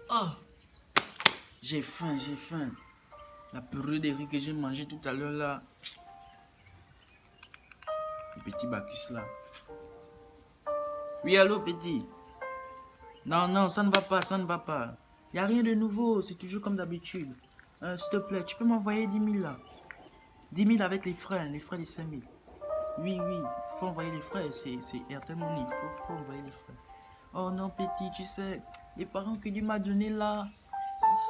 Oh, j'ai faim, j'ai faim. La purée de riz que j'ai mangé tout à l'heure là. Le petit Bacchus là. Oui, allô, petit. Non, non, ça ne va pas, ça ne va pas. Il n'y a rien de nouveau, c'est toujours comme d'habitude. S'il te plaît, tu peux m'envoyer 10 000 là. 10 000 avec les frais de 5 000. Oui, oui, il faut envoyer les frais, c'est Airtel Money, il faut envoyer les frais. Oh non, petit, tu sais, les parents que Dieu m'a donné là,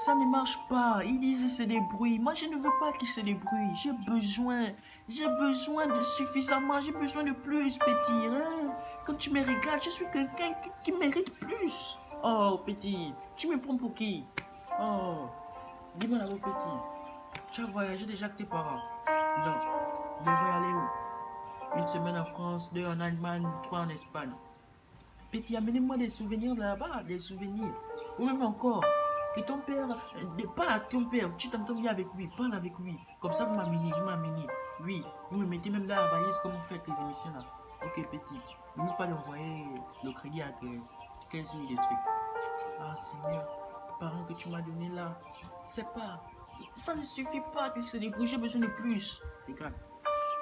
ça ne marche pas. Ils disent que c'est des bruits. Moi, je ne veux pas que c'est des bruits. J'ai besoin de suffisamment, j'ai besoin de plus, petit. Hein? Quand tu me regardes, je suis quelqu'un qui mérite plus. Oh, petit, tu me prends pour qui? Oh, dis-moi d'abord, petit, tu as voyagé déjà avec tes parents? Non, ils devraient aller où? Une semaine en France, 2 en Allemagne, 3 en Espagne. Petit, amenez-moi des souvenirs de là-bas, des souvenirs. Ou même encore, que ton père, parle à ton père, tu t'entends bien avec lui, parle avec lui. Comme ça, vous m'amenez. Oui, vous me mettez même dans la valise comme vous faites les émissions là. Ok, petit, n'oublie pas d'envoyer le crédit à 15 000 de trucs. Ah, Seigneur, les parents que tu m'as donné là, c'est pas, ça ne suffit pas que c'est des bruits, j'ai besoin de plus. Regarde,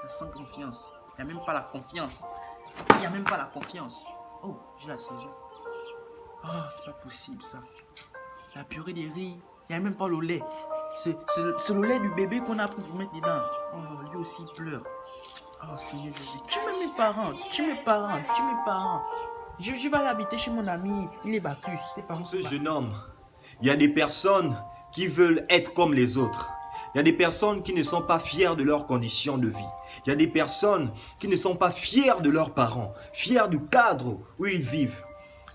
sans confiance, il n'y a même pas la confiance. Il n'y a même pas la confiance. Oh, j'ai la saison. Oh, c'est pas possible ça. La purée des riz, il n'y a même pas le lait. C'est le lait du bébé qu'on a pour mettre dedans. Oh, lui aussi il pleure. Oh, Seigneur Jésus. Tu m'aimes mes parents. Je vais aller habiter chez mon ami. Il est Bacchus. C'est pas moi. Ce jeune homme, il y a des personnes qui veulent être comme les autres. Il y a des personnes qui ne sont pas fières de leurs conditions de vie. Il y a des personnes qui ne sont pas fières de leurs parents, fiers du cadre où ils vivent,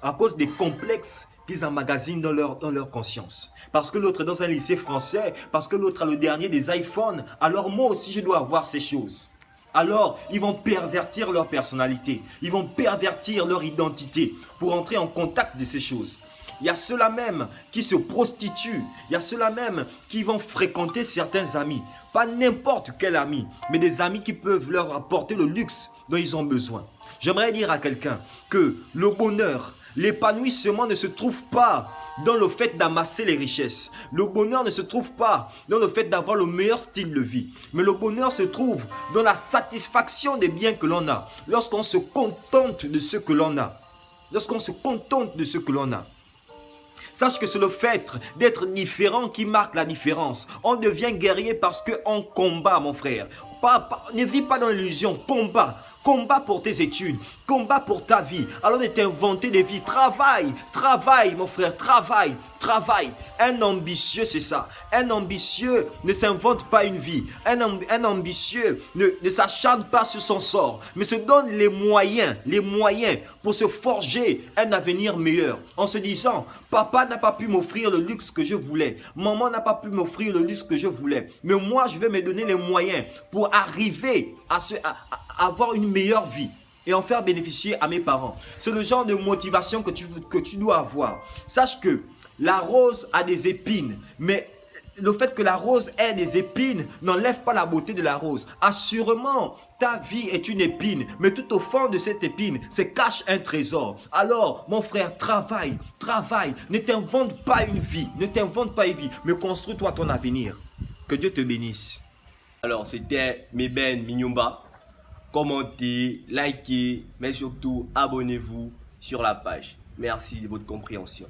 à cause des complexes qu'ils emmagasinent dans leur conscience. Parce que l'autre est dans un lycée français, parce que l'autre a le dernier des iPhones, alors moi aussi je dois avoir ces choses. Alors, ils vont pervertir leur personnalité, ils vont pervertir leur identité pour entrer en contact de ces choses. Il y a ceux-là même qui se prostituent, il y a ceux-là même qui vont fréquenter certains amis. Pas n'importe quel ami, mais des amis qui peuvent leur apporter le luxe dont ils ont besoin. J'aimerais dire à quelqu'un que le bonheur, l'épanouissement ne se trouve pas dans le fait d'amasser les richesses. Le bonheur ne se trouve pas dans le fait d'avoir le meilleur style de vie. Mais le bonheur se trouve dans la satisfaction des biens que l'on a. Lorsqu'on se contente de ce que l'on a. Lorsqu'on se contente de ce que l'on a. Sache que c'est le fait d'être différent qui marque la différence. On devient guerrier parce qu'on combat, mon frère. Ne vis pas dans l'illusion, combat. Combat pour tes études, combat pour ta vie. Alors de t'inventer des vies. Travaille, mon frère, travaille. Un ambitieux, c'est ça. Un ambitieux ne s'invente pas une vie. Un ambitieux ne s'acharne pas sur son sort, mais se donne les moyens pour se forger un avenir meilleur. En se disant, papa n'a pas pu m'offrir le luxe que je voulais. Maman n'a pas pu m'offrir le luxe que je voulais. Mais moi, je vais me donner les moyens pour arriver à avoir une meilleure vie et en faire bénéficier à mes parents. C'est le genre de motivation que tu dois avoir. Sache que la rose a des épines, mais le fait que la rose ait des épines n'enlève pas la beauté de la rose. Assurément, ta vie est une épine, mais tout au fond de cette épine se cache un trésor. Alors, mon frère, travaille. Ne t'invente pas une vie, mais construis-toi ton avenir. Que Dieu te bénisse. Alors, c'était Meben Mignumba. Commentez, likez, mais surtout abonnez-vous sur la page. Merci de votre compréhension.